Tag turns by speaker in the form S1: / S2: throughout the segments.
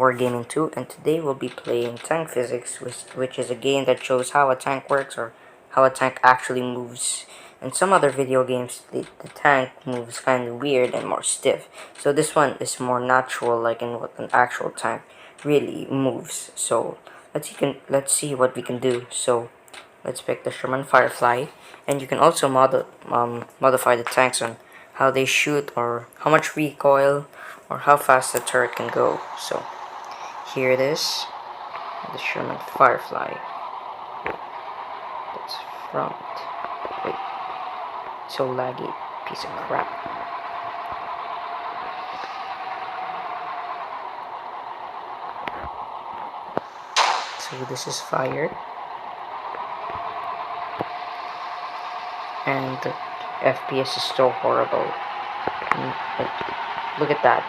S1: Wargaming 2, and today we'll be playing Tank Physics, which is a game that shows how a tank works or how a tank actually moves. In some other video games, the tank moves kind of weird and more stiff. So this one is more natural, like in what an actual tank really moves. So let's see what we can do. So let's pick the Sherman Firefly, and you can also modify the tanks on how they shoot or how much recoil or how fast the turret can go. So here it is, the Sherman Firefly. That's front. Wait, so laggy, piece of crap. So this is fire, and the FPS is so horrible. Look at that.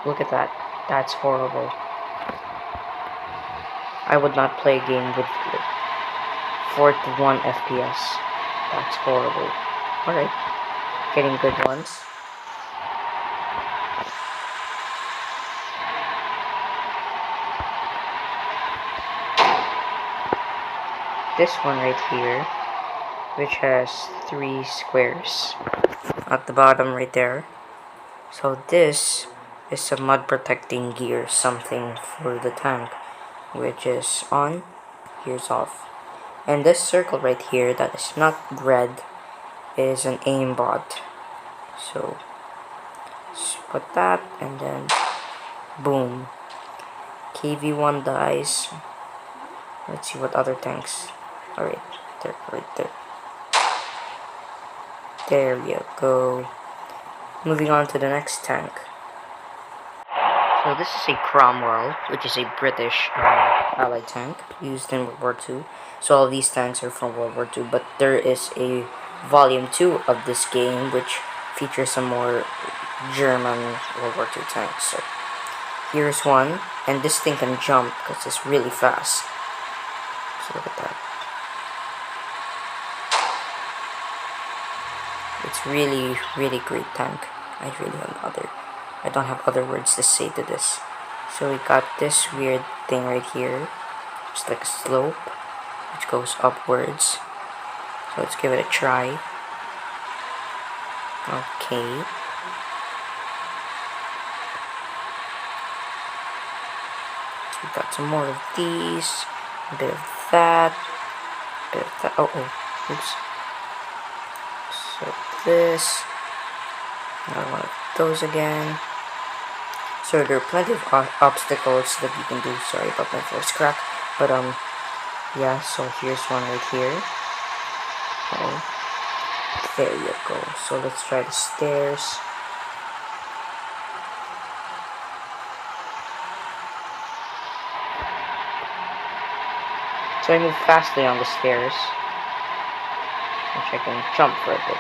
S1: Look at that. That's horrible. I would not play a game with 41 FPS. That's horrible. Alright. Getting good ones. This one right here, which has 3 squares at the bottom right there. So this is a mud protecting gear, something for the tank, which is on, here's off. And this circle right here that is not red is an aimbot. So just put that, and then boom, KV1 dies. Let's see what other tanks. Alright, there, right there. There you go. Moving on to the next tank. So this is a Cromwell, which is a British Allied tank used in World War II. So all these tanks are from World War II, but there is a volume 2 of this game which features some more German World War II tanks. So here's one, and this thing can jump because it's really fast. So look at that. It's really great tank. I don't have other words to say to this. So we got this weird thing right here, just like a slope, which goes upwards. So let's give it a try. Okay. So we got some more of these, a bit of that, a bit of that. Oops. So this, another one of those again. So there are plenty of obstacles that you can do. Sorry about my voice crack, but yeah. So here's one right here. There you go. So let's try the stairs. So I move fastly on the stairs, which I can jump for a bit.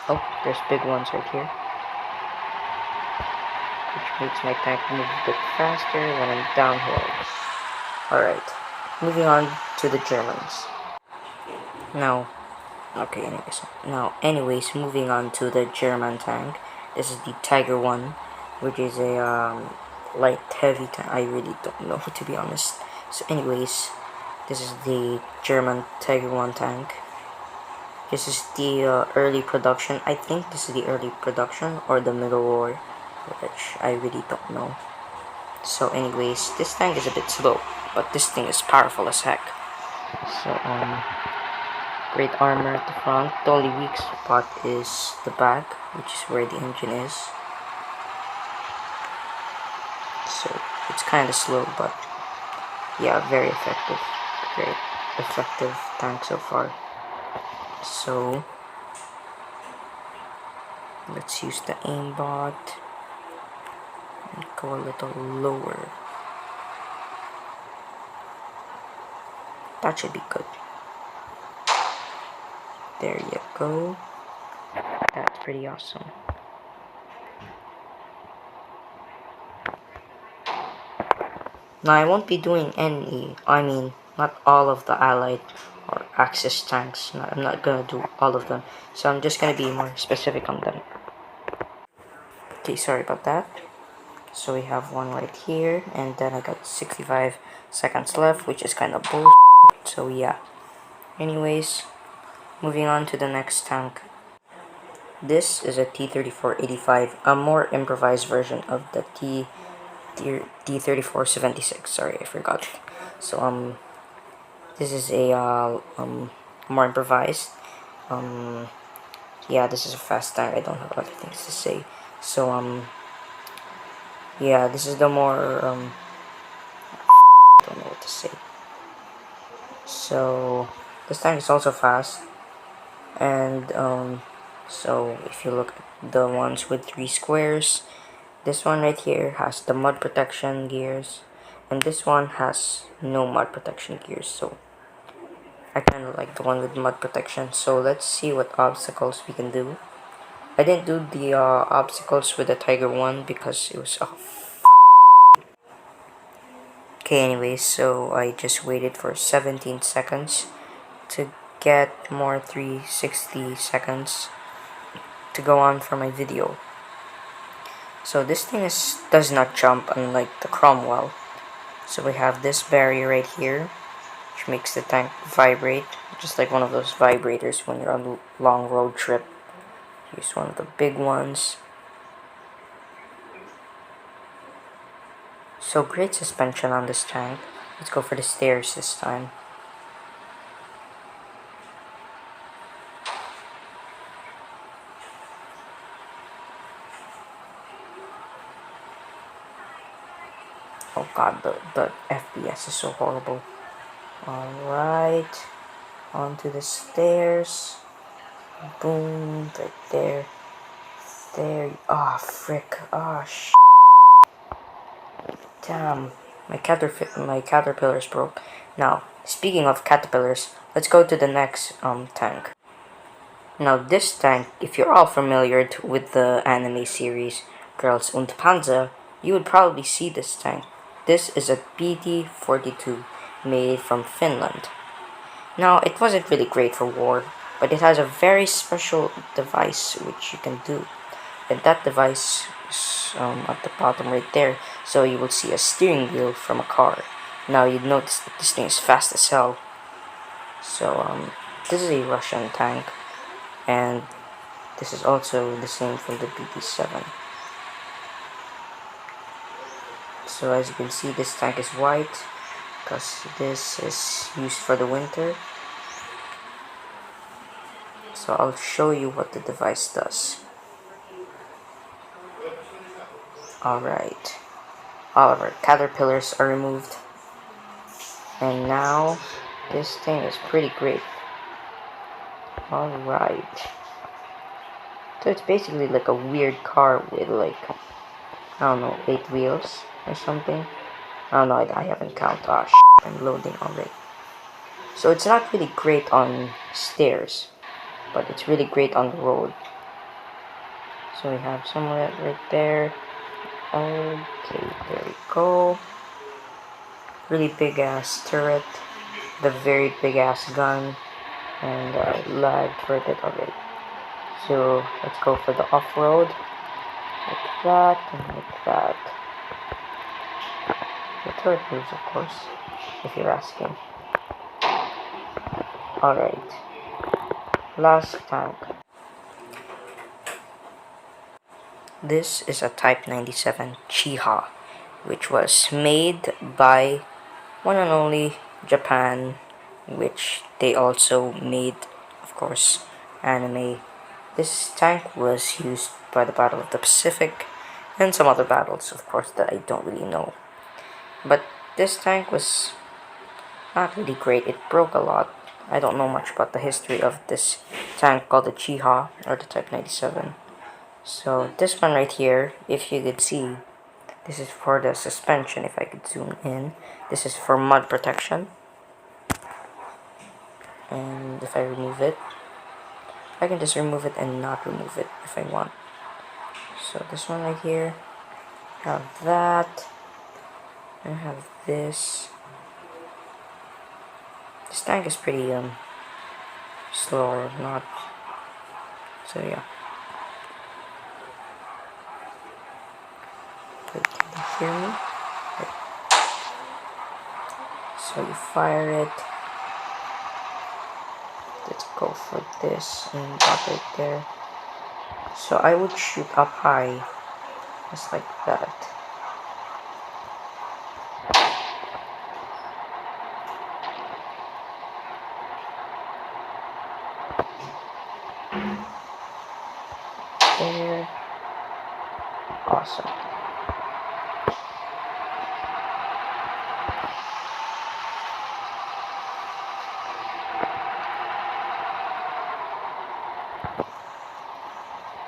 S1: Oh, there's big ones right here, which makes my tank move a bit faster when I'm downhill. Alright, moving on to the Germans. Anyways, moving on to the German tank. This is the Tiger 1, which is a light heavy tank. I really don't know, to be honest. So anyways, this is the German Tiger 1 tank. This is the early production. I think this is the early production or the middle war, which I really don't know. So anyways, this tank is a bit slow, but this thing is powerful as heck. So great armor at the front. The only weak spot is the back, which is where the engine is. So it's kind of slow, but yeah, very effective. Very effective tank so far. So let's use the aimbot and go a little lower. That should be good. There you go. That's pretty awesome. Now I won't be doing not all of the Allied or Axis tanks. I'm not gonna do all of them. So I'm just gonna be more specific on them. Okay, sorry about that. So we have one right here, and then I got 65 seconds left, which is kind of bull. So yeah. Anyways, moving on to the next tank. This is a T-3485, a more improvised version of the T-3476. Sorry, I forgot. So this is a more improvised. Um, yeah, this is a fast tank. I don't have other things to say. So yeah, this is the more I don't know what to say. So this tank is also fast, and so if you look at the ones with 3 squares, this one right here has the mud protection gears, and this one has no mud protection gears. So I kind of like the one with mud protection. So let's see what obstacles we can do. I didn't do the obstacles with the Tiger one because it was off. Okay, anyways, so I just waited for 17 seconds to get more 360 seconds to go on for my video. So this thing does not jump unlike the Cromwell. So we have this barrier right here, which makes the tank vibrate, just like one of those vibrators when you're on a long road trip. Here's one of the big ones. So great suspension on this tank. Let's go for the stairs this time. Oh god, the FPS is so horrible. Alright, onto the stairs. Boom, right there. There. Ah, oh, frick. Ah, oh, damn. My caterpillars broke. Now, speaking of caterpillars, let's go to the next tank. Now this tank, if you're all familiar with the anime series Girls und Panzer, you would probably see this tank. This is a PT-42 made from Finland. Now it wasn't really great for war, but it has a very special device which you can do. And that device is at the bottom right there, so you will see a steering wheel from a car. Now you'd notice that this thing is fast as hell. So this is a Russian tank, and this is also the same from the BT-7. So as you can see, this tank is white because this is used for the winter. So I'll show you what the device does. Alright, all of our caterpillars are removed, and now this thing is pretty great. Alright, so it's basically like a weird car with like, I don't know, 8 wheels or something. I don't know, I haven't counted. Ah, I'm loading already. So it's not really great on stairs, but it's really great on the road. So we have some of that right there. Okay, there we go. Really big ass turret, the very big ass gun, and lagged for a bit already. So let's go for the off-road, like that and like that. The turret moves, of course, if you're asking. Alright, last tank. This is a Type 97 Chiha, which was made by one and only Japan, which they also made, of course, anime. This tank was used by the Battle of the Pacific and some other battles, of course, that I don't really know. But this tank was not really great. It broke a lot. I don't know much about the history of this tank called the Chiha, or the Type 97. So this one right here, if you could see, this is for the suspension. If I could zoom in, this is for mud protection. And if I remove it, I can just remove it and not remove it if I want. So this one right here, I have that, and I have this. This tank is pretty slow or not. So yeah. hear me? So you fire it. Let's go for this and drop it there. So I would shoot up high, just like that. There. Awesome.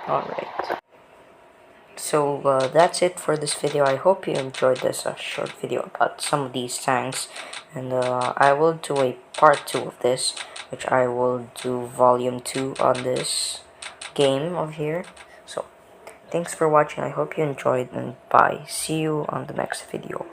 S1: Alright. So that's it for this video. I hope you enjoyed this short video about some of these tanks. And I will do a part 2 of this, which I will do volume 2 on this game of here. So thanks for watching. I hope you enjoyed, and bye. See you on the next video.